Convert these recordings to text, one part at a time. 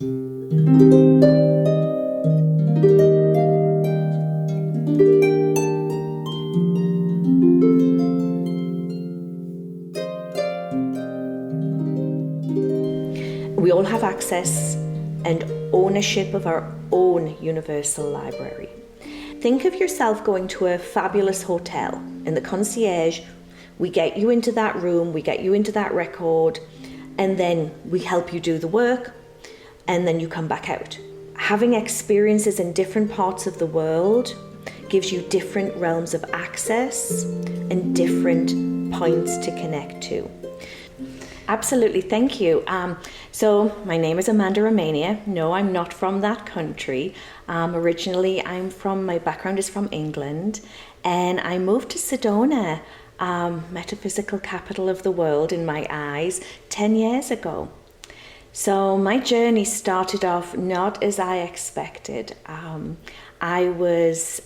We all have access and ownership of our own universal library. Think of yourself going to a fabulous hotel, and the concierge, we get you into that room, we get you into that record, and then we help you do the work, and then you come back out. Having experiences in different parts of the world gives you different realms of access and different points to connect to. Absolutely, thank you. So my name is Amanda Romania. No, I'm not from that country. Originally, my background is from England, and I moved to Sedona, metaphysical capital of the world in my eyes, 10 years ago. So my journey started off not as I expected. I was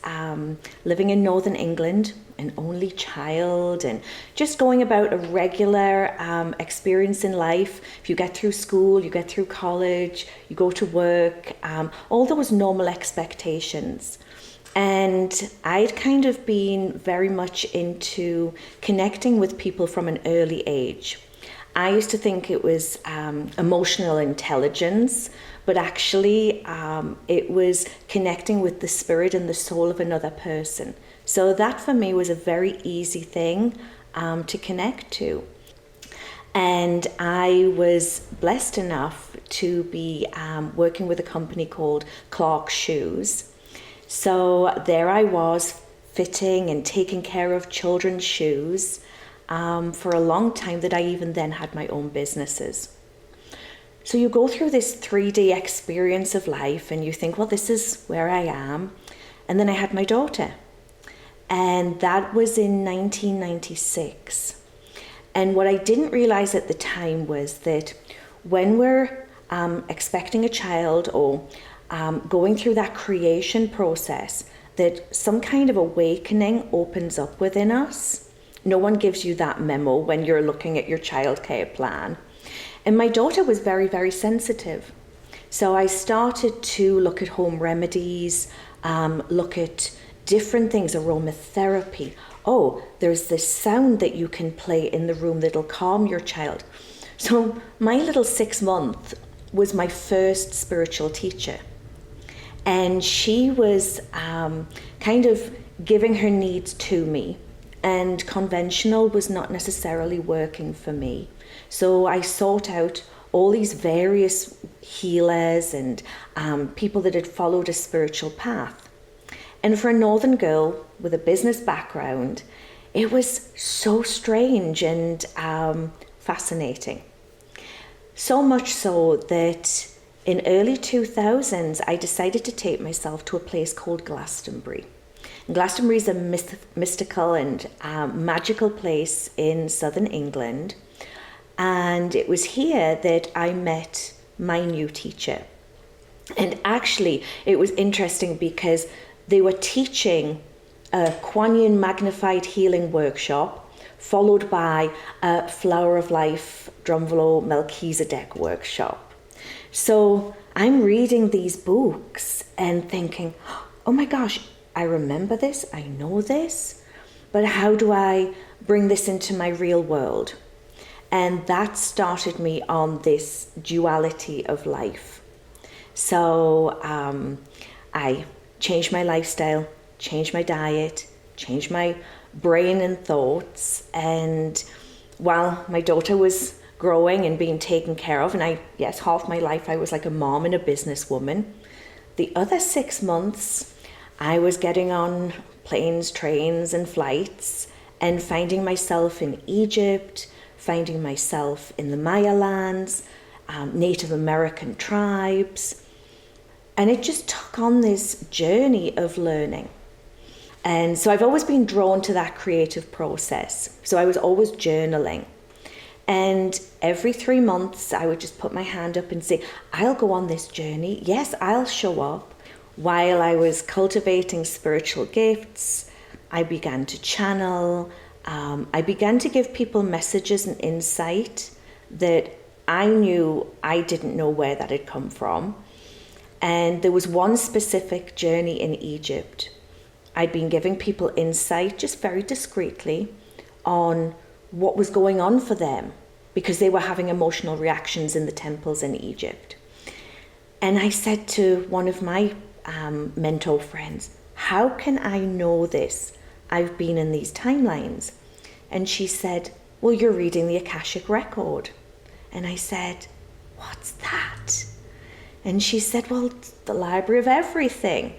living in northern England, an only child, and just going about a regular experience in life. If you get through school, you get through college, you go to work, all those normal expectations. And I'd kind of been very much into connecting with people from an early age. I used to think it was emotional intelligence, but actually it was connecting with the spirit and the soul of another person. So that for me was a very easy thing to connect to. And I was blessed enough to be working with a company called Clark's Shoes. So there I was, fitting and taking care of children's shoes for a long time, that I even then had my own businesses. So you go through this 3D experience of life and you think, well, this is where I am. And then I had my daughter. And that was in 1996. And what I didn't realize at the time was that when we're expecting a child or going through that creation process, that some kind of awakening opens up within us. No one gives you that memo when you're looking at your childcare plan. And my daughter was very, very sensitive. So I started to look at home remedies, look at different things, aromatherapy. Oh, there's this sound that you can play in the room that'll calm your child. So my little 6-month was my first spiritual teacher. And she was kind of giving her needs to me. And conventional was not necessarily working for me. So I sought out all these various healers and people that had followed a spiritual path. And for a northern girl with a business background, it was so strange and fascinating. So much so that in early 2000s, I decided to take myself to a place called Glastonbury. Glastonbury is a mystical and magical place in southern England. And it was here that I met my new teacher. And actually, it was interesting because they were teaching a Kuan Yin magnified healing workshop, followed by a Flower of Life, drumroll, Melchizedek workshop. So I'm reading these books and thinking, oh my gosh, I remember this, I know this, but how do I bring this into my real world? And that started me on this duality of life. So I changed my lifestyle, changed my diet, changed my brain and thoughts. And while my daughter was growing and being taken care of, and half my life I was like a mom and a businesswoman, the other 6 months I was getting on planes, trains, and flights and finding myself in Egypt, finding myself in the Maya lands, Native American tribes. And it just took on this journey of learning. And so I've always been drawn to that creative process. So I was always journaling. And every 3 months, I would just put my hand up and say, I'll go on this journey. Yes, I'll show up. While I was cultivating spiritual gifts, I began to channel. I began to give people messages and insight that I knew I didn't know where that had come from. And there was one specific journey in Egypt. I'd been giving people insight, just very discreetly, on what was going on for them, because they were having emotional reactions in the temples in Egypt. And I said to one of my mentor friends, how can I know this? I've been in these timelines. And she said, well, you're reading the Akashic Record. And I said, what's that? And she said, well, it's the library of everything.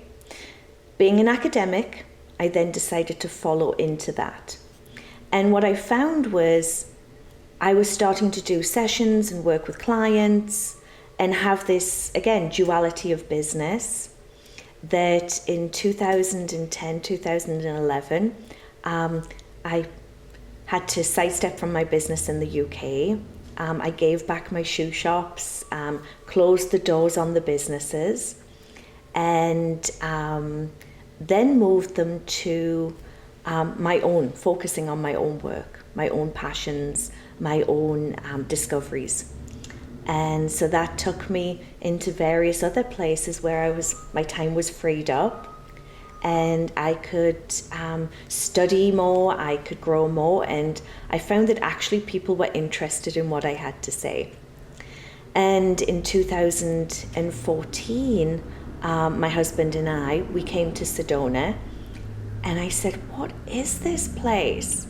Being an academic, I then decided to follow into that. And what I found was I was starting to do sessions and work with clients and have this, again, duality of business, that in 2010, 2011, I had to sidestep from my business in the UK. I gave back my shoe shops, closed the doors on the businesses, and then moved them to my own, focusing on my own work, my own passions, my own discoveries. And so that took me into various other places where my time was freed up, and I could study more, I could grow more, and I found that actually people were interested in what I had to say. And in 2014, my husband and I, we came to Sedona, and I said, what is this place?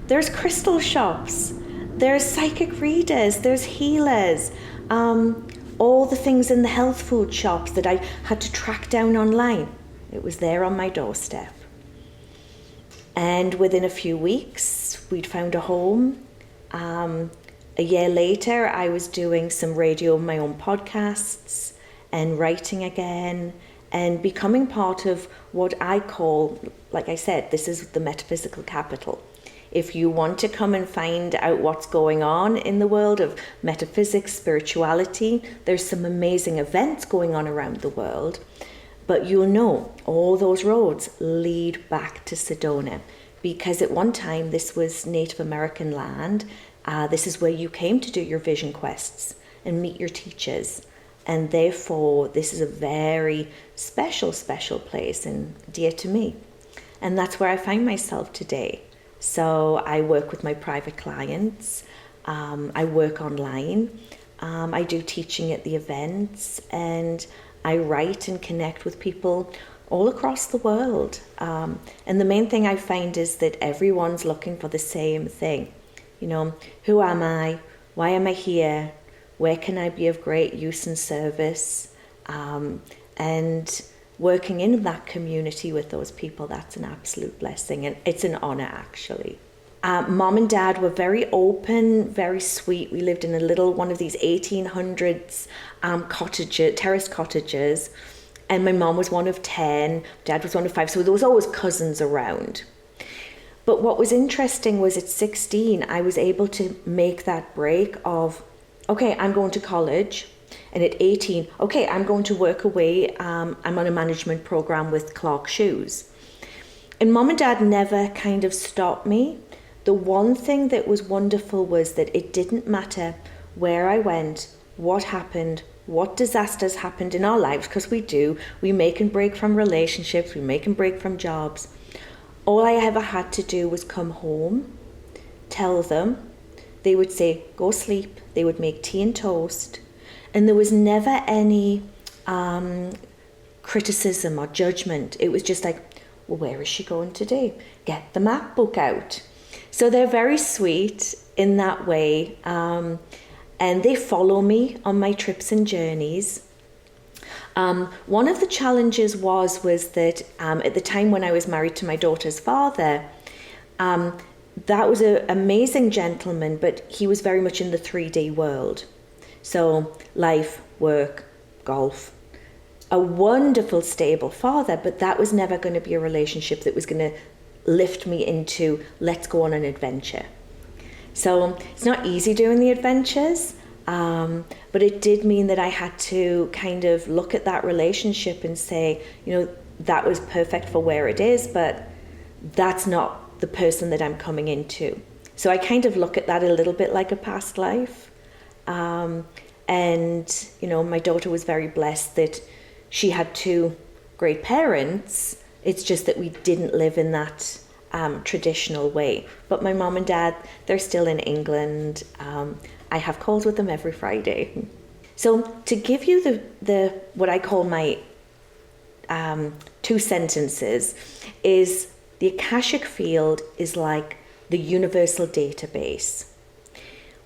There's crystal shops, there's psychic readers, there's healers, all the things in the health food shops that I had to track down online. It was there on my doorstep. And within a few weeks, we'd found a home. A year later, I was doing some radio, my own podcasts, and writing again, and becoming part of what I call, like I said, this is the metaphysical capital. If you want to come and find out what's going on in the world of metaphysics, spirituality, there's some amazing events going on around the world. But you'll know all those roads lead back to Sedona, because at one time this was Native American land. This is where you came to do your vision quests and meet your teachers. And therefore, this is a very special, special place and dear to me. And that's where I find myself today. So I work with my private clients. I work online. I do teaching at the events, and I write and connect with people all across the world. And the main thing I find is that everyone's looking for the same thing. You know, who am I? Why am I here? Where can I be of great use and service? And working in that community with those people, that's an absolute blessing. And it's an honor, actually. Mom and Dad were very open, very sweet. We lived in a little one of these 1800s terraced cottages. And my mom was one of 10, Dad was one of 5. So there was always cousins around. But what was interesting was at 16, I was able to make that break of, okay, I'm going to college. And at 18, okay, I'm going to work away. I'm on a management program with Clark Shoes. And Mom and Dad never kind of stopped me. The one thing that was wonderful was that it didn't matter where I went, what happened, what disasters happened in our lives, because we do. We make and break from relationships, we make and break from jobs. All I ever had to do was come home, tell them. They would say, go sleep. They would make tea and toast. And there was never any criticism or judgment. It was just like, well, where is she going today? Get the MacBook out. So they're very sweet in that way. And they follow me on my trips and journeys. One of the challenges was that at the time when I was married to my daughter's father, that was an amazing gentleman, but he was very much in the 3D world. So life, work, golf, a wonderful, stable father, but that was never going to be a relationship that was going to lift me into, let's go on an adventure. So it's not easy doing the adventures, but it did mean that I had to kind of look at that relationship and say, you know, that was perfect for where it is, but that's not the person that I'm coming into. So I kind of look at that a little bit like a past life. And, you know, my daughter was very blessed that she had two great parents. It's just that we didn't live in that traditional way. But my mom and dad, they're still in England. I have calls with them every Friday. So to give you the what I call my two sentences is the Akashic field is like the universal database.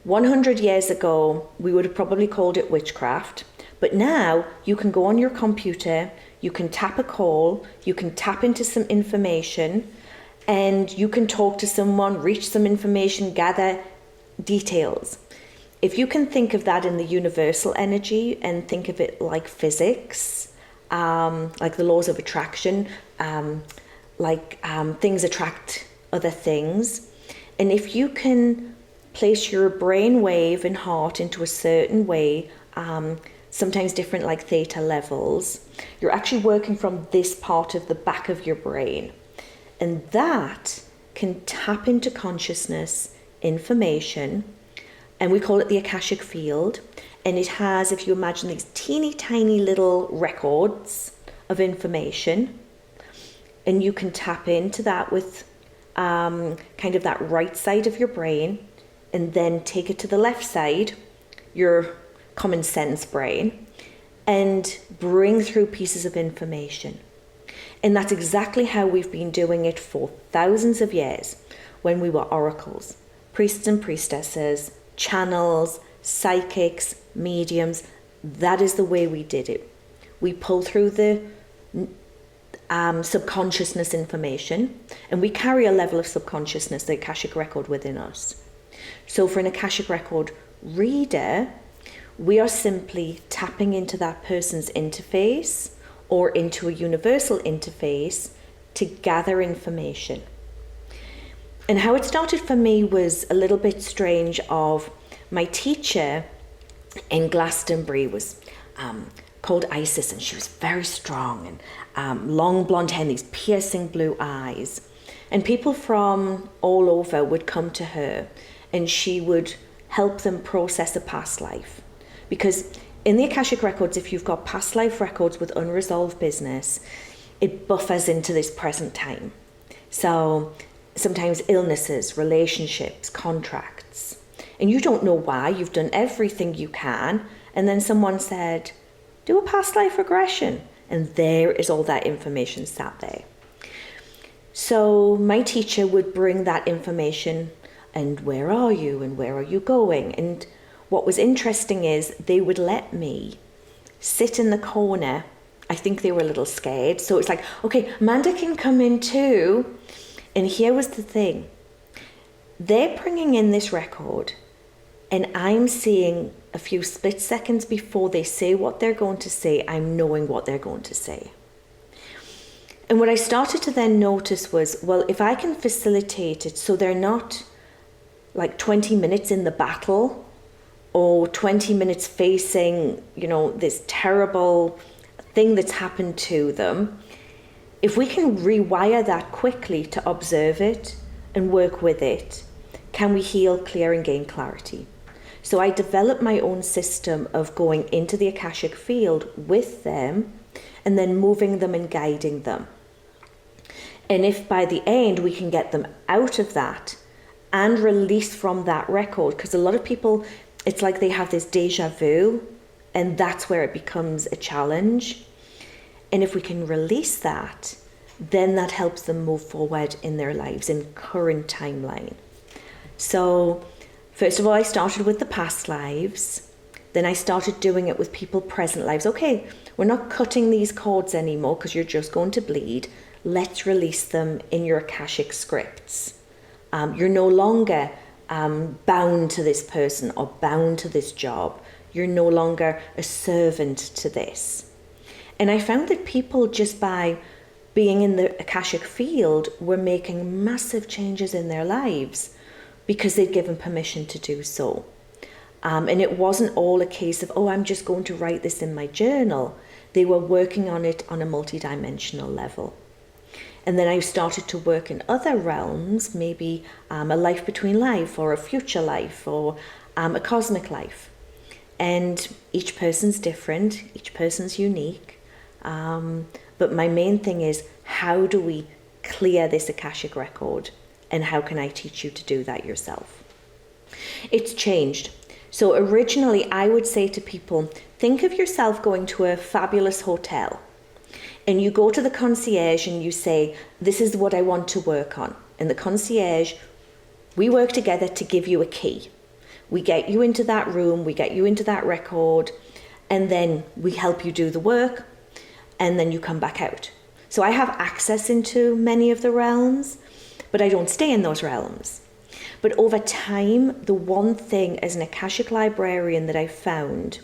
100 years ago, we would have probably called it witchcraft, but now you can go on your computer, you can tap a call, you can tap into some information, and you can talk to someone, reach some information, gather details. If you can think of that in the universal energy and think of it like physics, like the laws of attraction, things attract other things, and if you can place your brain wave and heart into a certain way, sometimes different like theta levels, you're actually working from this part of the back of your brain. And that can tap into consciousness information, and we call it the Akashic field. And it has, if you imagine, these teeny tiny little records of information, and you can tap into that with kind of that right side of your brain, and then take it to the left side, your common sense brain, and bring through pieces of information. And that's exactly how we've been doing it for thousands of years when we were oracles, priests and priestesses, channels, psychics, mediums. That is the way we did it. We pull through the subconsciousness information, and we carry a level of subconsciousness, the Akashic record within us. So for an Akashic record reader, we are simply tapping into that person's interface or into a universal interface to gather information. And how it started for me was a little bit strange. Of my teacher in Glastonbury was called Isis, and she was very strong and long blonde hair and these piercing blue eyes. And people from all over would come to her, and she would help them process a past life. Because in the Akashic Records, if you've got past life records with unresolved business, it buffers into this present time. So sometimes illnesses, relationships, contracts, and you don't know why. You've done everything you can, and then someone said, do a past life regression, and there is all that information sat there. So my teacher would bring that information, and where are you, and where are you going? And what was interesting is they would let me sit in the corner. I think they were a little scared. So it's like, okay, Amanda can come in too. And here was the thing. They're bringing in this record, and I'm seeing a few split seconds before they say what they're going to say, I'm knowing what they're going to say. And what I started to then notice was, well, if I can facilitate it so they're not like 20 minutes in the battle or 20 minutes facing, this terrible thing that's happened to them, if we can rewire that quickly to observe it and work with it, can we heal, clear, and gain clarity? So I developed my own system of going into the Akashic field with them and then moving them and guiding them. And if by the end we can get them out of that and release from that record, because a lot of people, it's like they have this deja vu, and that's where it becomes a challenge. And if we can release that, then that helps them move forward in their lives in current timeline. So first of all, I started with the past lives. Then I started doing it with people present lives. Okay, we're not cutting these cords anymore because you're just going to bleed. Let's release them in your Akashic scripts. You're no longer bound to this person or bound to this job. You're no longer a servant to this. And I found that people, just by being in the Akashic field, were making massive changes in their lives because they'd given permission to do so. And it wasn't all a case of, I'm just going to write this in my journal. They were working on it on a multidimensional level. And then I started to work in other realms, maybe a life between life or a future life or a cosmic life. And each person's different, each person's unique. But my main thing is, how do we clear this Akashic record? And how can I teach you to do that yourself? It's changed. So originally I would say to people, think of yourself going to a fabulous hotel. And you go to the concierge and you say, this is what I want to work on. And the concierge, we work together to give you a key. We get you into that room, we get you into that record, and then we help you do the work, and then you come back out. So I have access into many of the realms, but I don't stay in those realms. But over time, the one thing as an Akashic librarian that I found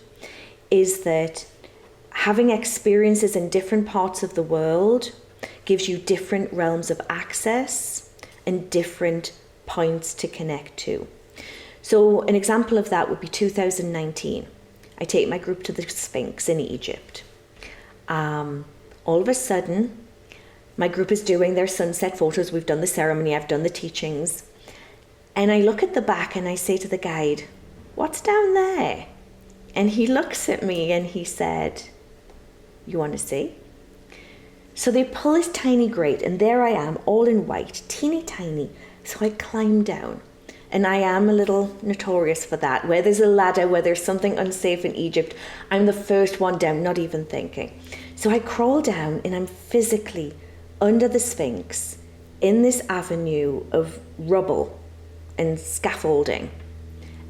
is that having experiences in different parts of the world gives you different realms of access and different points to connect to. So an example of that would be 2019. I take my group to the Sphinx in Egypt. All of a sudden, my group is doing their sunset photos. We've done the ceremony, I've done the teachings. And I look at the back and I say to the guide, what's down there? And he looks at me and he said, you want to see? So they pull this tiny grate and there I am, all in white, teeny tiny. So I climb down. And I am a little notorious for that. Where there's a ladder, where there's something unsafe in Egypt, I'm the first one down, not even thinking. So I crawl down and I'm physically under the Sphinx in this avenue of rubble and scaffolding.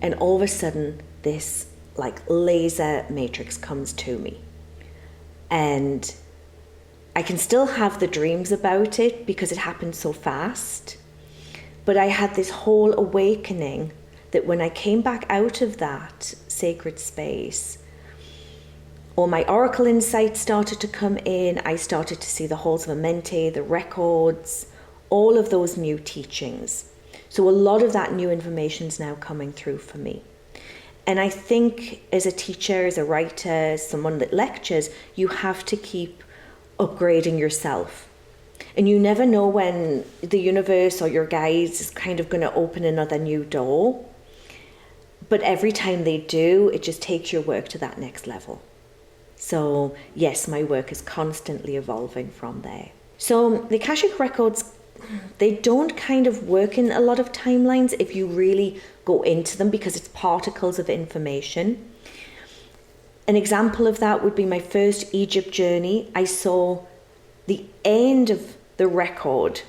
And all of a sudden, this like laser matrix comes to me. And I can still have the dreams about it because it happened so fast. But I had this whole awakening that when I came back out of that sacred space, all my oracle insights started to come in. I started to see the halls of Amenti, the records, all of those new teachings. So a lot of that new information is now coming through for me. And I think as a teacher, as a writer, as someone that lectures, you have to keep upgrading yourself. And you never know when the universe or your guides is kind of going to open another new door. But every time they do, it just takes your work to that next level. So yes, my work is constantly evolving from there. So the Akashic Records, they don't kind of work in a lot of timelines if you really go into them because it's particles of information. An example of that would be my first Egypt journey. I saw the end of the record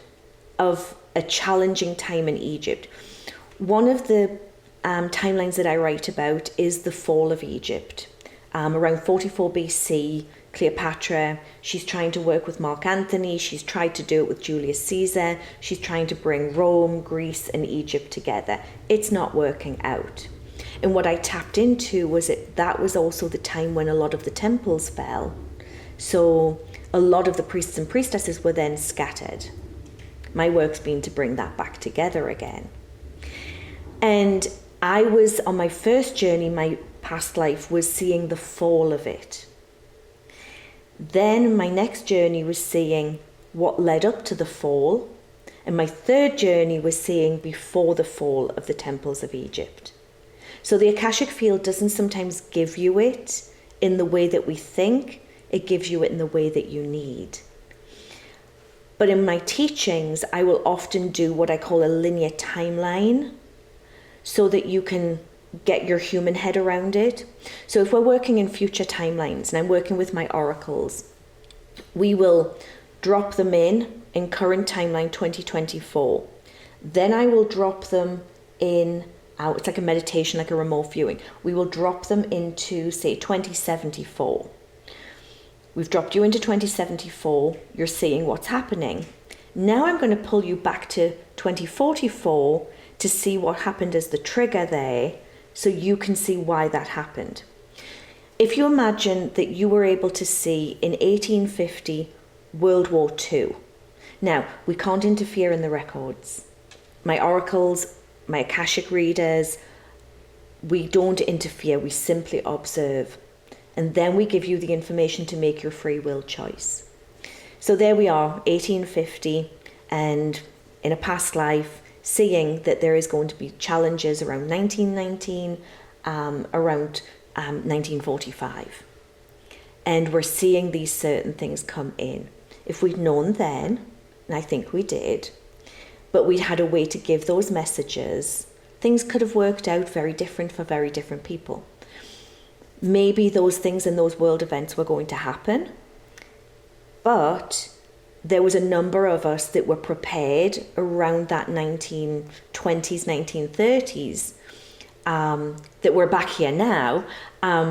of a challenging time in Egypt. One of the timelines that I write about is the fall of Egypt. Around 44 BC, Cleopatra, she's trying to work with Mark Antony, she's tried to do it with Julius Caesar, she's trying to bring Rome, Greece and Egypt together. It's not working out. And what I tapped into was that was also the time when a lot of the temples fell. So a lot of the priests and priestesses were then scattered. My work's been to bring that back together again. And I was on my first journey, my past life was seeing the fall of it. Then my next journey was seeing what led up to the fall. And my third journey was seeing before the fall of the temples of Egypt. So the Akashic field doesn't sometimes give you it in the way that we think. It gives you it in the way that you need. But in my teachings, I will often do what I call a linear timeline so that you can get your human head around it. So if we're working in future timelines and I'm working with my oracles, we will drop them in current timeline 2024. Then I will drop them in, it's like a meditation, like a remote viewing. We will drop them into, say, 2074. We've dropped you into 2074, you're seeing what's happening. Now I'm going to pull you back to 2044 to see what happened as the trigger there, so you can see why that happened. If you imagine that you were able to see in 1850 World War II. Now, we can't interfere in the records. My oracles, my Akashic readers, we don't interfere, we simply observe. And then we give you the information to make your free will choice. So there we are, 1850, and in a past life, seeing that there is going to be challenges around 1919, around 1945. And we're seeing these certain things come in. If we'd known then, and I think we did, but we'd had a way to give those messages, things could have worked out very different for very different people. Maybe those things in those world events were going to happen, but there was a number of us that were prepared around that 1920s, 1930s, that we're back here now.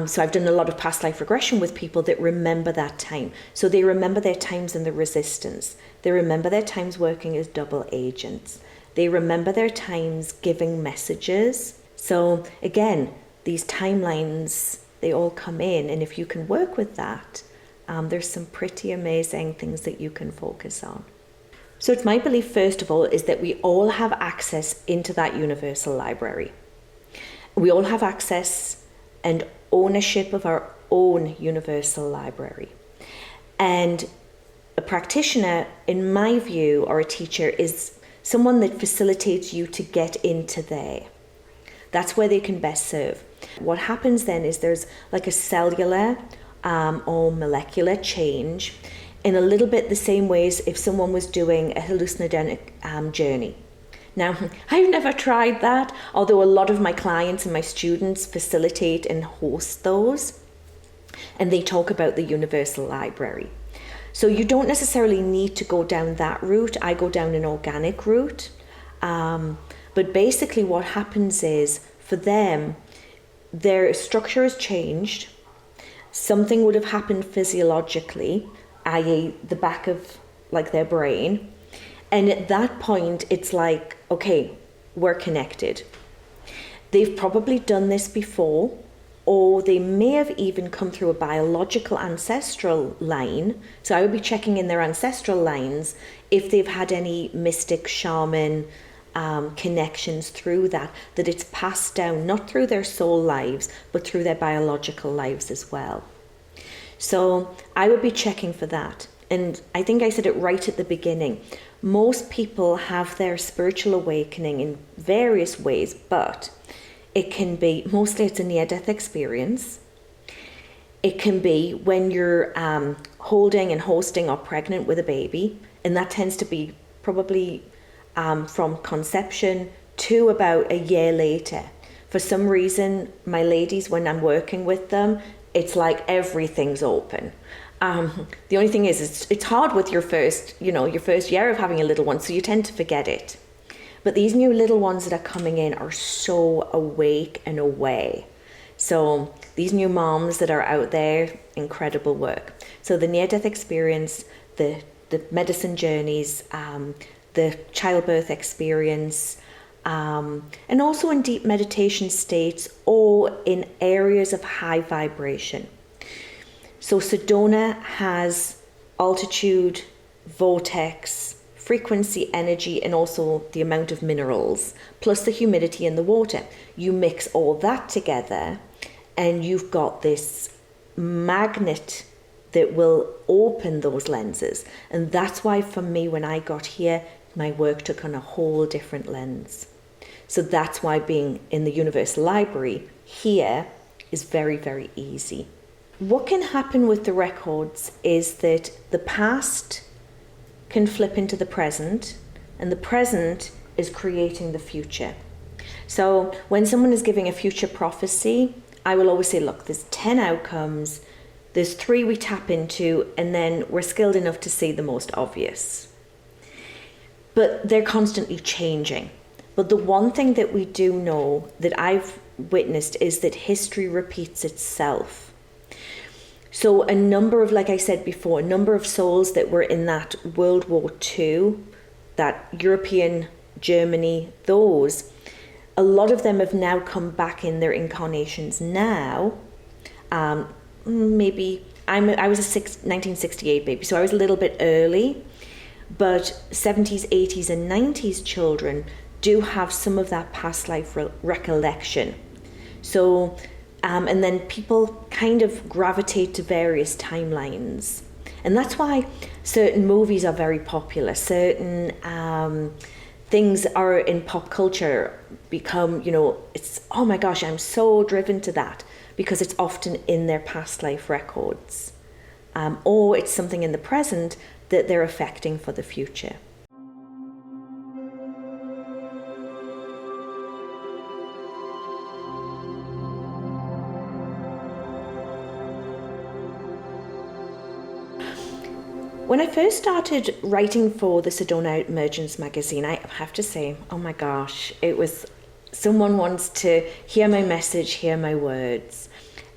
So I've done a lot of past life regression with people that remember that time. So they remember their times in the resistance. They remember their times working as double agents. They remember their times giving messages. So again, these timelines, they all come in. And if you can work with that, there's some pretty amazing things that you can focus on. So it's my belief, first of all, is that we all have access into that universal library. We all have access and ownership of our own universal library. And a practitioner, in my view, or a teacher, is someone that facilitates you to get into there. That's where they can best serve. What happens then is there's like a cellular or molecular change in a little bit the same ways if someone was doing a hallucinogenic journey. Now, I've never tried that, although a lot of my clients and my students facilitate and host those, and they talk about the universal library. So you don't necessarily need to go down that route. I go down an organic route. But basically what happens is, for them, their structure has changed. Something would have happened physiologically, i.e. the back of like their brain. And at that point, it's like, okay, we're connected. They've probably done this before, or they may have even come through a biological ancestral line. So I would be checking in their ancestral lines if they've had any mystic shaman connections through that it's passed down, not through their soul lives, but through their biological lives as well. So I would be checking for that. And I think I said it right at the beginning. Most people have their spiritual awakening in various ways, but it can be, mostly it's a near-death experience. It can be when you're holding and hosting or pregnant with a baby, and that tends to be probably from conception to about a year later. For some reason, my ladies, when I'm working with them, it's like everything's open. The only thing is, it's hard with your first year of having a little one, so you tend to forget it. But these new little ones that are coming in are so awake and aware. So these new moms that are out there, incredible work. So the near-death experience, the medicine journeys, the childbirth experience, and also in deep meditation states or in areas of high vibration. So Sedona has altitude, vortex, frequency, energy, and also the amount of minerals, plus the humidity in the water. You mix all that together and you've got this magnet that will open those lenses. And that's why for me, when I got here, my work took on a whole different lens. So that's why being in the Universal Library here is very, very easy. What can happen with the records is that the past can flip into the present, and the present is creating the future. So when someone is giving a future prophecy, I will always say, look, there's 10 outcomes, there's 3 we tap into, and then we're skilled enough to see the most obvious. But they're constantly changing. But the one thing that we do know that I've witnessed is that history repeats itself. So a number of, like I said before, a number of souls that were in that World War II, that European Germany, those, a lot of them have now come back in their incarnations now. Maybe, I was a 1968 baby, so I was a little bit early, but 70s, 80s and 90s children do have some of that past life recollection. So, and then people kind of gravitate to various timelines. And that's why certain movies are very popular. Certain things are in pop culture become, it's, oh my gosh, I'm so driven to that. because it's often in their past life records, or it's something in the present that they're affecting for the future. When I first started writing for the Sedona Emergence magazine, I have to say, oh my gosh, it was someone wants to hear my message, hear my words.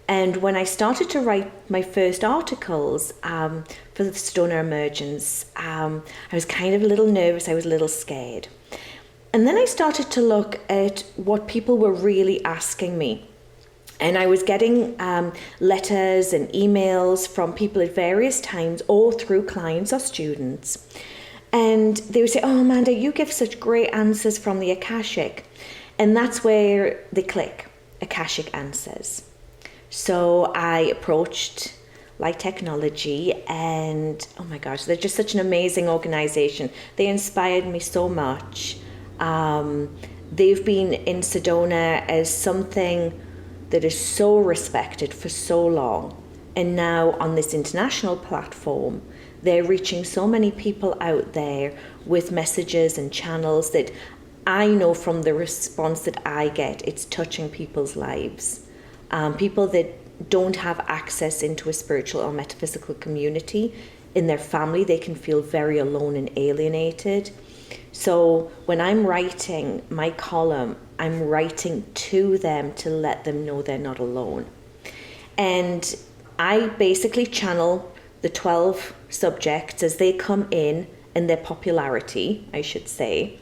And when I started to write my first articles for the Sedona Emergence, I was kind of a little nervous, I was a little scared. And then I started to look at what people were really asking me. And I was getting letters and emails from people at various times, all through clients or students. And they would say, oh, Amanda, you give such great answers from the Akashic. And that's where they click, Akashic Answers. So I approached Light Technology, and oh my gosh, they're just such an amazing organization. They inspired me so much. They've been in Sedona as something that is so respected for so long, and now on this international platform they're reaching so many people out there with messages and channels that I know from the response that I get, it's touching people's lives. People that don't have access into a spiritual or metaphysical community in their family, they can feel very alone and alienated. So when I'm writing my column, I'm writing to them to let them know they're not alone. And I basically channel the 12 subjects as they come in and their popularity, I should say.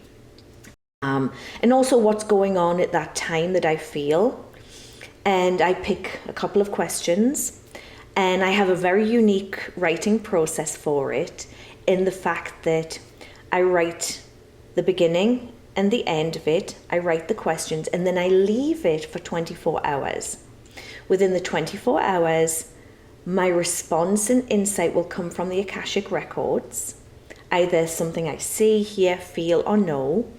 And also what's going on at that time that I feel. And I pick a couple of questions, and I have a very unique writing process for it, in the fact that I write the beginning and the end of it, I write the questions, and then I leave it for 24 hours. Within the 24 hours, my response and insight will come from the Akashic Records, either something I see, hear, feel, or know.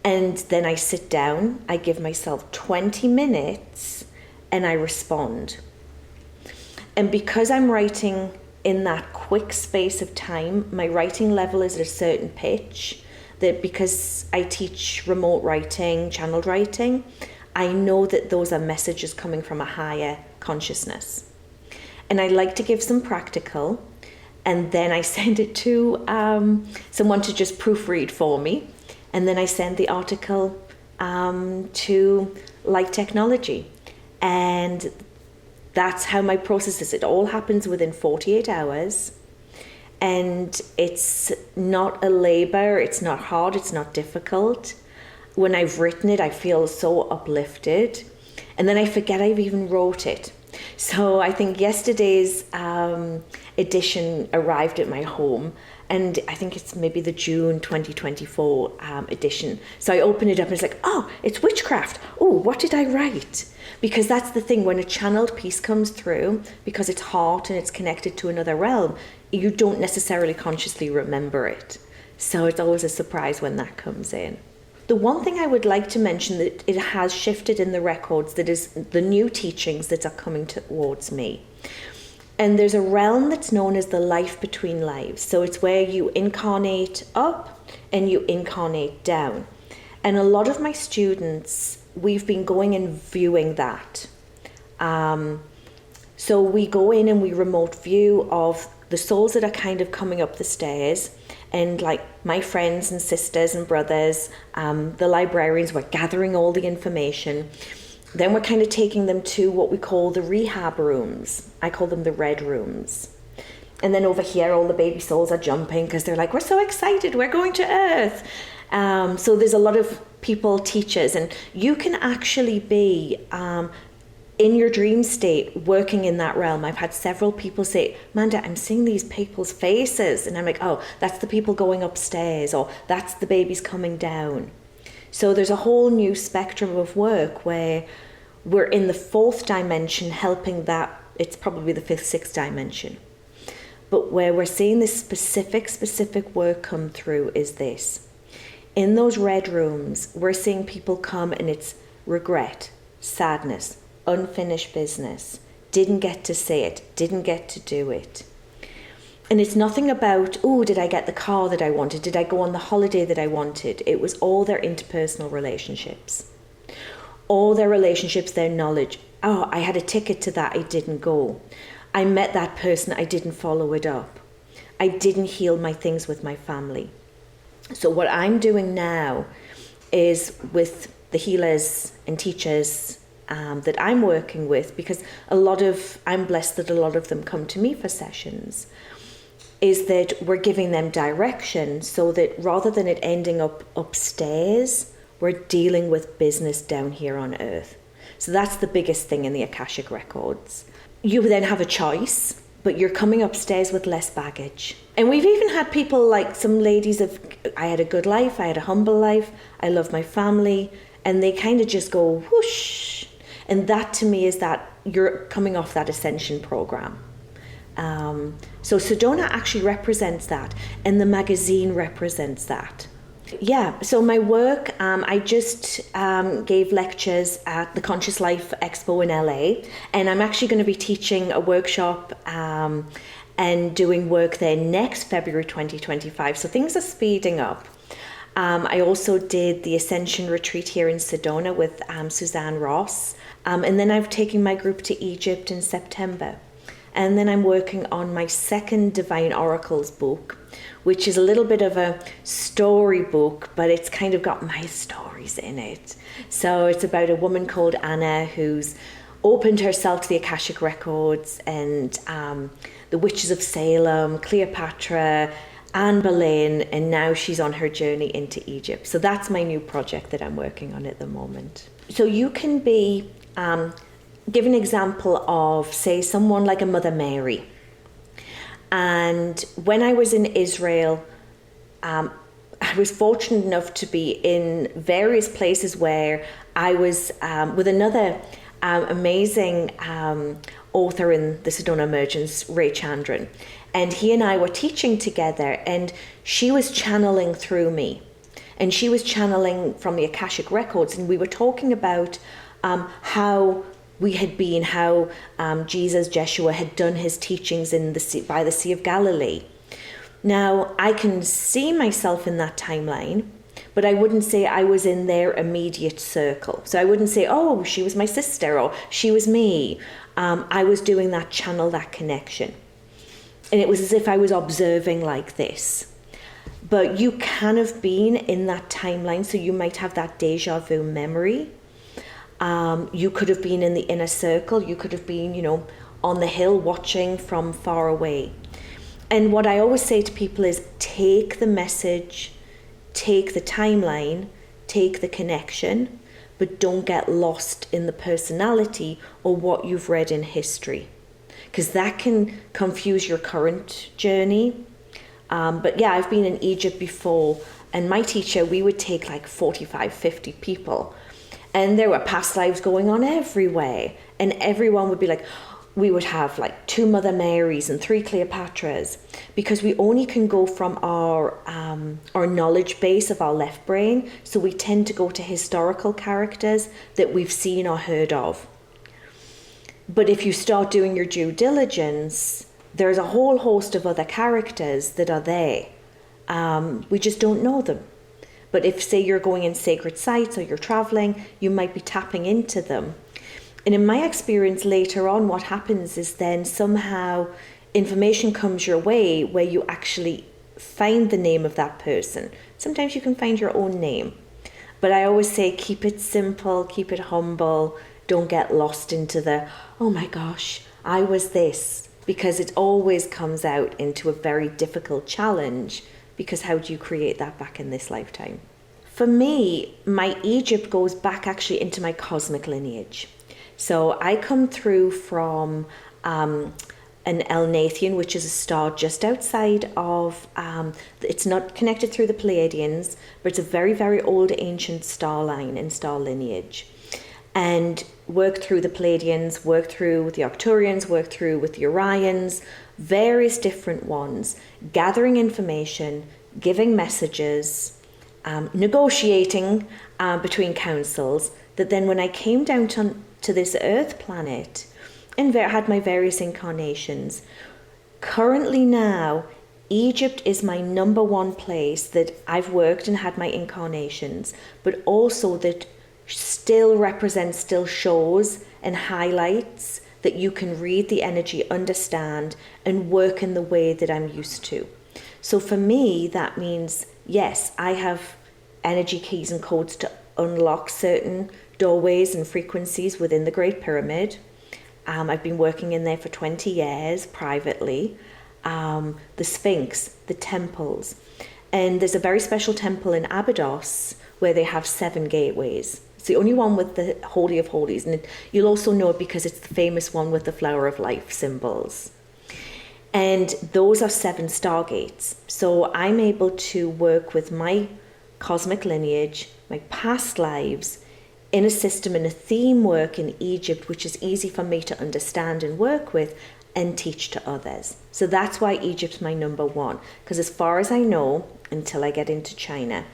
And then I sit down, I give myself 20 minutes, and I respond. And because I'm writing in that quick space of time, my writing level is at a certain pitch, that because I teach remote writing, channeled writing, I know that those are messages coming from a higher consciousness. And I like to give some practical, and then I send it to someone to just proofread for me. And then I send the article to Light Technology. And that's how my process is. It all happens within 48 hours. And it's not a labor, it's not hard, it's not difficult. When I've written it, I feel so uplifted. And then I forget I've even wrote it. So I think yesterday's edition arrived at my home, and I think it's maybe the June 2024 edition. So I open it up and it's like, oh, it's witchcraft. Oh, what did I write? Because that's the thing, when a channeled piece comes through, because it's heart and it's connected to another realm, you don't necessarily consciously remember it. So it's always a surprise when that comes in. The one thing I would like to mention that it has shifted in the records, that is the new teachings that are coming towards me. And there's a realm that's known as the life between lives. So it's where you incarnate up and you incarnate down. And a lot of my students, we've been going and viewing that. So we go in and we remote view of the souls that are kind of coming up the stairs. And like my friends and sisters and brothers, the librarians, we're gathering all the information. Then we're kind of taking them to what we call the rehab rooms. I call them the red rooms. And then over here, all the baby souls are jumping because they're like, we're so excited, we're going to Earth. So there's a lot of people, teachers, and you can actually be in your dream state working in that realm. I've had several people say, Amanda, I'm seeing these people's faces. And I'm like, oh, that's the people going upstairs, or that's the babies coming down. So there's a whole new spectrum of work where we're in the fourth dimension helping that, it's probably the fifth, sixth dimension. But where we're seeing this specific work come through is this. In those red rooms, we're seeing people come and it's regret, sadness, unfinished business, didn't get to say it, didn't get to do it. And it's nothing about, oh, did I get the car that I wanted? Did I go on the holiday that I wanted? It was all their interpersonal relationships. All their relationships, their knowledge. Oh, I had a ticket to that, I didn't go. I met that person, I didn't follow it up. I didn't heal my things with my family. So what I'm doing now is with the healers and teachers that I'm working with, because I'm blessed that a lot of them come to me for sessions, is that we're giving them direction so that rather than it ending up upstairs, we're dealing with business down here on earth. So that's the biggest thing in the Akashic Records. You then have a choice, but you're coming upstairs with less baggage. And we've even had people like some ladies I had a good life, I had a humble life, I love my family, and they kind of just go whoosh. And that to me is that you're coming off that ascension program. So Sedona actually represents that, and the magazine represents that. Yeah, so my work, I just gave lectures at the Conscious Life Expo in LA, and I'm actually going to be teaching a workshop and doing work there next February 2025. So things are speeding up. I also did the Ascension Retreat here in Sedona with Suzanne Ross, and then I've taken my group to Egypt in September. And then I'm working on my second Divine Oracles book, which is a little bit of a story book, but it's kind of got my stories in it. So it's about a woman called Anna who's opened herself to the Akashic Records, and the witches of Salem, Cleopatra, Anne Boleyn, and now she's on her journey into Egypt. So that's my new project that I'm working on at the moment. So you can be... give an example of, say, someone like a Mother Mary. And when I was in Israel, I was fortunate enough to be in various places where I was with another amazing author in the Sedona Emergence, Ray Chandran. And he and I were teaching together, and she was channeling through me. And she was channeling from the Akashic Records, and we were talking about how Jesus, Jeshua, had done his teachings in the sea, by the Sea of Galilee. Now, I can see myself in that timeline, but I wouldn't say I was in their immediate circle. So I wouldn't say, oh, she was my sister, or she was me. I was doing that channel, that connection. And it was as if I was observing like this. But you can have been in that timeline, so you might have that deja vu memory. You could have been in the inner circle. You could have been, on the hill watching from far away. And what I always say to people is take the message, take the timeline, take the connection, but don't get lost in the personality or what you've read in history, because that can confuse your current journey. But yeah, I've been in Egypt before, and my teacher, we would take like 45, 50 people. And there were past lives going on everywhere. And everyone would be like, we would have like 2 Mother Marys and 3 Cleopatras, because we only can go from our knowledge base of our left brain. So we tend to go to historical characters that we've seen or heard of. But if you start doing your due diligence, there's a whole host of other characters that are there. We just don't know them. But if, say, you're going in sacred sites or you're traveling, you might be tapping into them. And in my experience later on, what happens is then somehow information comes your way where you actually find the name of that person. Sometimes you can find your own name. But I always say keep it simple, keep it humble. Don't get lost into the, oh my gosh, I was this. Because it always comes out into a very difficult challenge. Because how do you create that back in this lifetime? For me, my Egypt goes back actually into my cosmic lineage. So I come through from an Elnathian, which is a star just outside of, it's not connected through the Pleiadians, but it's a very, very old ancient star line and star lineage. And work through the Pleiadians, work through the Arcturians, work through with the Orions, various different ones, gathering information, giving messages, negotiating between councils that then when I came down to this earth planet and had my various incarnations, currently now, Egypt is my number one place that I've worked and had my incarnations, but also that still represents, still shows and highlights that you can read the energy, understand, and work in the way that I'm used to. So for me, that means, yes, I have energy keys and codes to unlock certain doorways and frequencies within the Great Pyramid. I've been working in there for 20 years privately. The Sphinx, the temples. And there's a very special temple in Abydos where they have 7 gateways. It's the only one with the Holy of Holies. And you'll also know it because it's the famous one with the flower of life symbols. And those are 7 stargates. So I'm able to work with my cosmic lineage, my past lives, in a system, in a theme work in Egypt, which is easy for me to understand and work with and teach to others. So that's why Egypt's my number one. Because as far as I know, until I get into China,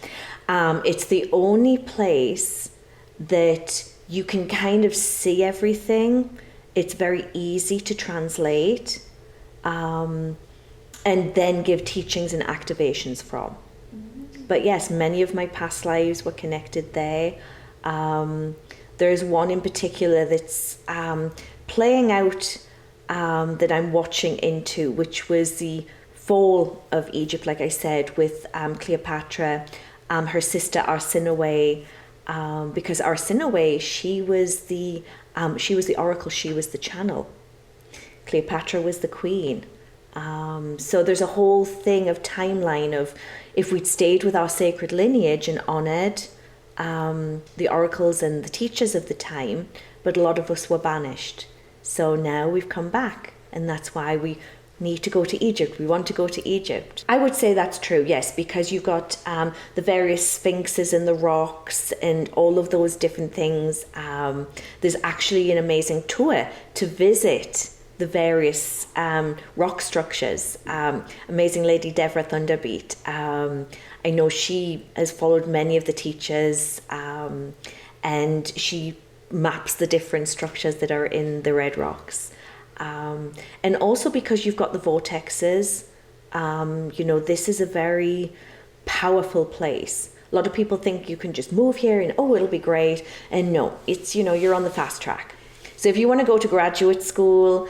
it's the only place that you can kind of see everything. It's very easy to translate and then give teachings and activations from. But yes, many of my past lives were connected there. There's one in particular that's playing out that I'm watching into, which was the fall of Egypt, like I said, with Cleopatra, her sister Arsinoe, because Arsinoe, she was the oracle, she was the channel. Cleopatra was the queen. So there's a whole thing of timeline of if we'd stayed with our sacred lineage and honoured the oracles and the teachers of the time, but a lot of us were banished. So now we've come back, and that's why we need to go to Egypt. We want to go to Egypt. I would say that's true, yes, because you've got the various sphinxes and the rocks and all of those different things. There's actually an amazing tour to visit the various rock structures. Amazing lady Deborah Thunderbeat. I know she has followed many of the teachers, and she maps the different structures that are in the red rocks. And also because you've got the vortexes, this is a very powerful place. A lot of people think you can just move here and, it'll be great. And no, it's, you're on the fast track. So if you want to go to graduate school,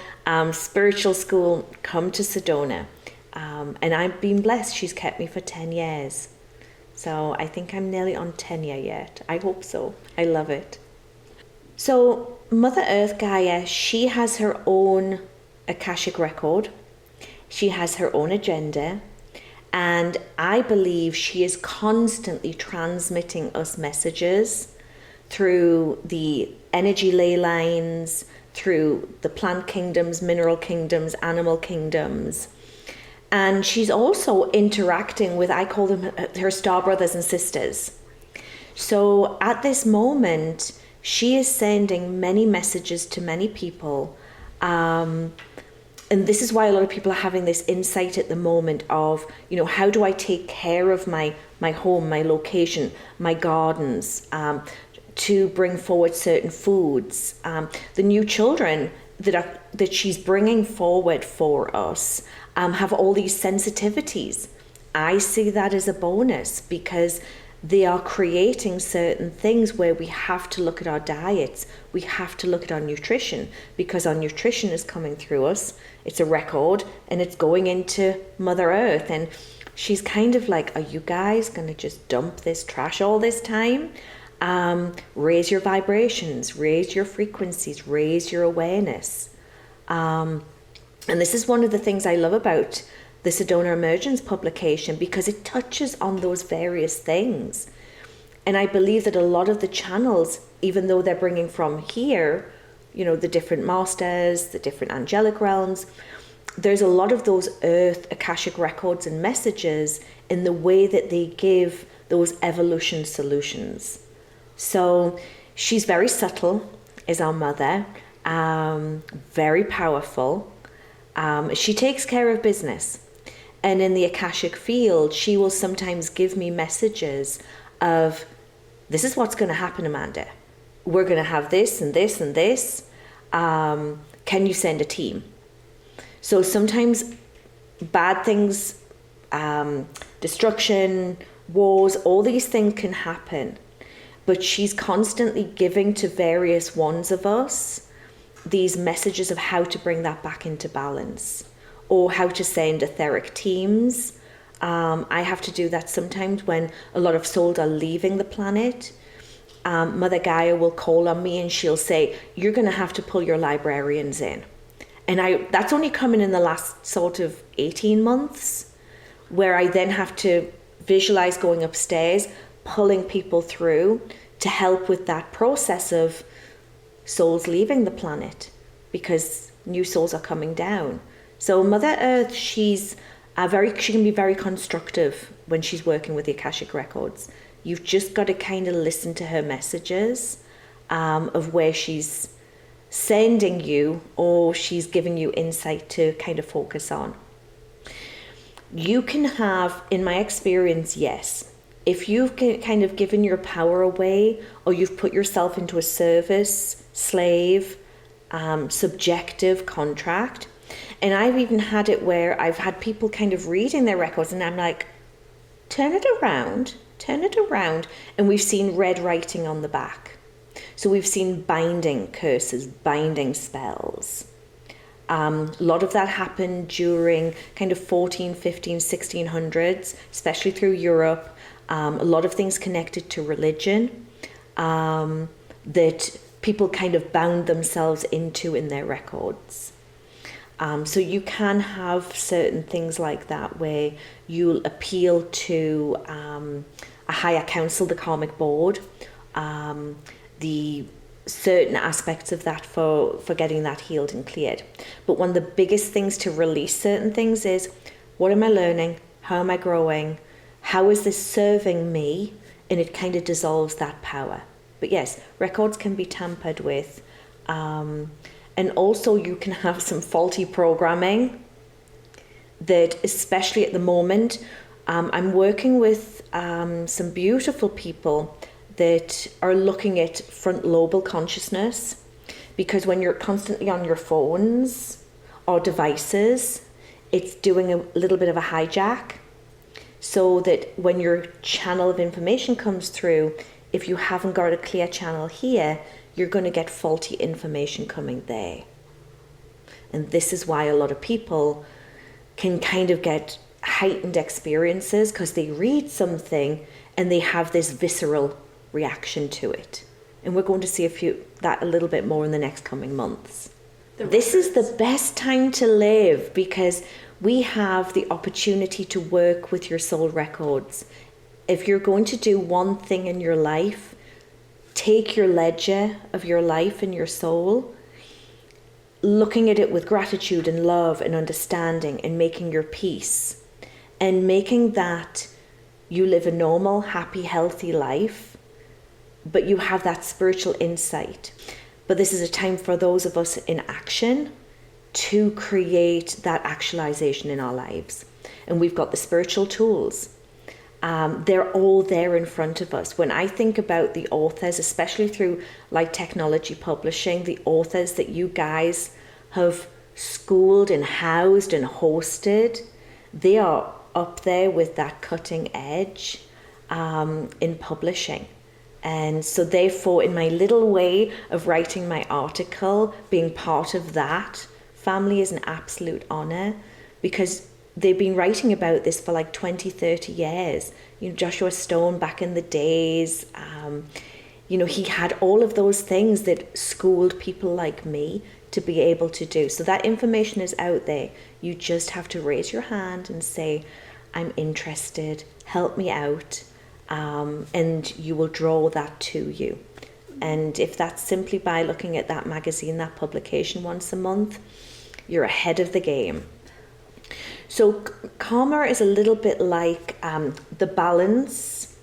spiritual school, come to Sedona. And I've been blessed. She's kept me for 10 years. So I think I'm nearly on tenure yet. I hope so. I love it. So Mother Earth Gaia, she has her own Akashic record. She has her own agenda. And I believe she is constantly transmitting us messages through the energy ley lines, through the plant kingdoms, mineral kingdoms, animal kingdoms. And she's also interacting with, I call them her star brothers and sisters. So at this moment, she is sending many messages to many people. And this is why a lot of people are having this insight at the moment of, how do I take care of my home, my location, my gardens, to bring forward certain foods. The new children that she's bringing forward for us have all these sensitivities. I see that as a bonus because they are creating certain things where we have to look at our diets. We have to look at our nutrition because our nutrition is coming through us. It's a record and it's going into Mother Earth. And she's kind of like, are you guys going to just dump this trash all this time? Raise your vibrations, raise your frequencies, raise your awareness. And this is one of the things I love about the Sedona Emergence publication because it touches on those various things. And I believe that a lot of the channels, even though they're bringing from here, the different masters, the different angelic realms, there's a lot of those earth Akashic records and messages in the way that they give those evolution solutions. So she's very subtle, is our mother, very powerful. She takes care of business. And in the Akashic field, she will sometimes give me messages of, this is what's going to happen, Amanda. we're going to have this and this and this. Can you send a team? So sometimes bad things, destruction, wars, all these things can happen. But she's constantly giving to various ones of us these messages of how to bring that back into balance, or how to send etheric teams. I have to do that sometimes when a lot of souls are leaving the planet. Mother Gaia will call on me and she'll say, you're going to have to pull your librarians in. And that's only coming in the last sort of 18 months, where I then have to visualize going upstairs, pulling people through to help with that process of souls leaving the planet, because new souls are coming down. So Mother Earth, she can be very constructive when she's working with the Akashic Records. You've just got to kind of listen to her messages of where she's sending you, or she's giving you insight to kind of focus on. You can have, in my experience, yes, if you've kind of given your power away, or you've put yourself into a service, slave, subjective contract. And I've even had it where I've had people kind of reading their records and I'm like, turn it around. And we've seen red writing on the back. So we've seen binding curses, binding spells. A lot of that happened during kind of 14, 15, 1600s, especially through Europe. A lot of things connected to religion that people kind of bound themselves into in their records. So you can have certain things like that where you'll appeal to a higher council, the karmic board, the certain aspects of that for getting that healed and cleared. But one of the biggest things to release certain things is, what am I learning? How am I growing? How is this serving me? And it kind of dissolves that power. But yes, records can be tampered with. And also you can have some faulty programming that, especially at the moment, I'm working with some beautiful people that are looking at front lobal consciousness, because when you're constantly on your phones or devices, it's doing a little bit of a hijack, so that when your channel of information comes through, if you haven't got a clear channel here, you're going to get faulty information coming there. And this is why a lot of people can kind of get heightened experiences, because they read something and they have this visceral reaction to it. And we're going to see that a little bit more in the next coming months. This is the best time to live, because we have the opportunity to work with your soul records. If you're going to do one thing in your life, take your ledger of your life and your soul, looking at it with gratitude and love and understanding, and making your peace, and making that you live a normal, happy, healthy life, but you have that spiritual insight. But this is a time for those of us in action to create that actualization in our lives. And we've got the spiritual tools. They're all there in front of us. When I think about the authors, especially through Light Technology Publishing, the authors that you guys have schooled and housed and hosted, they are up there with that cutting edge in publishing. And so therefore, in my little way of writing my article, being part of that family is an absolute honor, because they've been writing about this for like 20, 30 years. Joshua Stone back in the days, he had all of those things that schooled people like me to be able to do. So that information is out there. You just have to raise your hand and say, I'm interested, help me out. And you will draw that to you. And if that's simply by looking at that magazine, that publication once a month, you're ahead of the game. So karma is a little bit like the balance,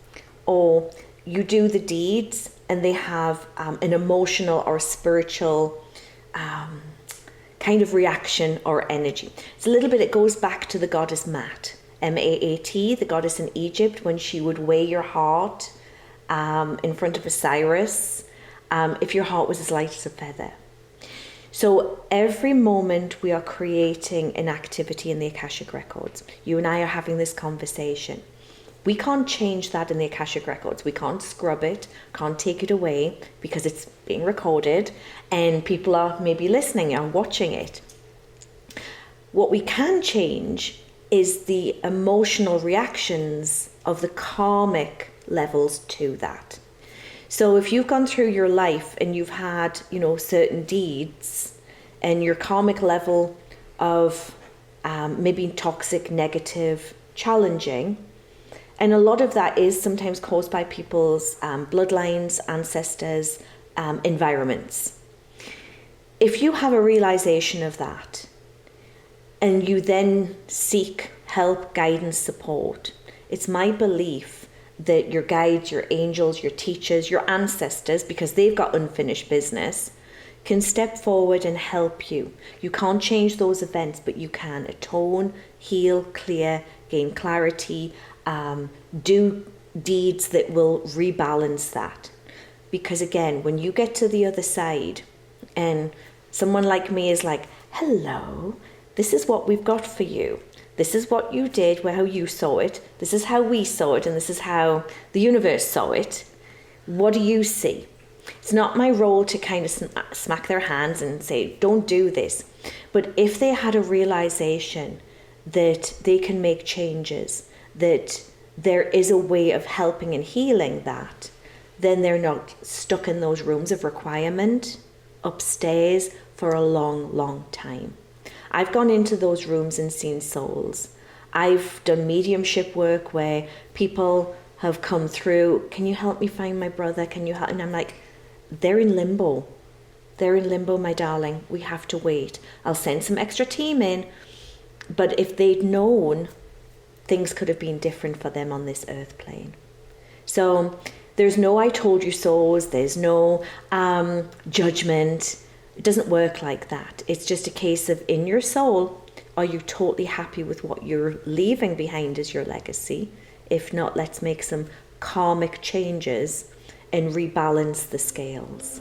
or you do the deeds and they have an emotional or spiritual kind of reaction or energy. It's a little bit, it goes back to the goddess Maat, M-A-A-T, the goddess in Egypt, when she would weigh your heart in front of Osiris. if your heart was as light as a feather. So every moment we are creating an activity in the Akashic Records. You and I are having this conversation. We can't change that in the Akashic Records. We can't scrub it, can't take it away, because it's being recorded and people are maybe listening or watching it. What we can change is the emotional reactions of the karmic levels to that. So if you've gone through your life and you've had, certain deeds, and your karmic level of maybe toxic, negative, challenging, and a lot of that is sometimes caused by people's bloodlines, ancestors, environments. If you have a realization of that, and you then seek help, guidance, support, it's my belief that your guides, your angels, your teachers, your ancestors, because they've got unfinished business, can step forward and help you. You can't change those events, but you can atone, heal, clear, gain clarity, do deeds that will rebalance that. Because again, when you get to the other side and someone like me is like, hello, this is what we've got for you. This is what you did, how you saw it. This is how we saw it, and this is how the universe saw it. What do you see? It's not my role to kind of smack their hands and say, don't do this. But if they had a realization that they can make changes, that there is a way of helping and healing that, then they're not stuck in those rooms of requirement upstairs for a long, long time. I've gone into those rooms and seen souls. I've done mediumship work where people have come through, can you help me find my brother? Can you help? And I'm like, they're in limbo. They're in limbo, my darling. We have to wait. I'll send some extra team in. But if they'd known, things could have been different for them on this earth plane. So there's no I told you so's. There's no judgment. It doesn't work like that. It's just a case of, in your soul, are you totally happy with what you're leaving behind as your legacy? If not, let's make some karmic changes and rebalance the scales.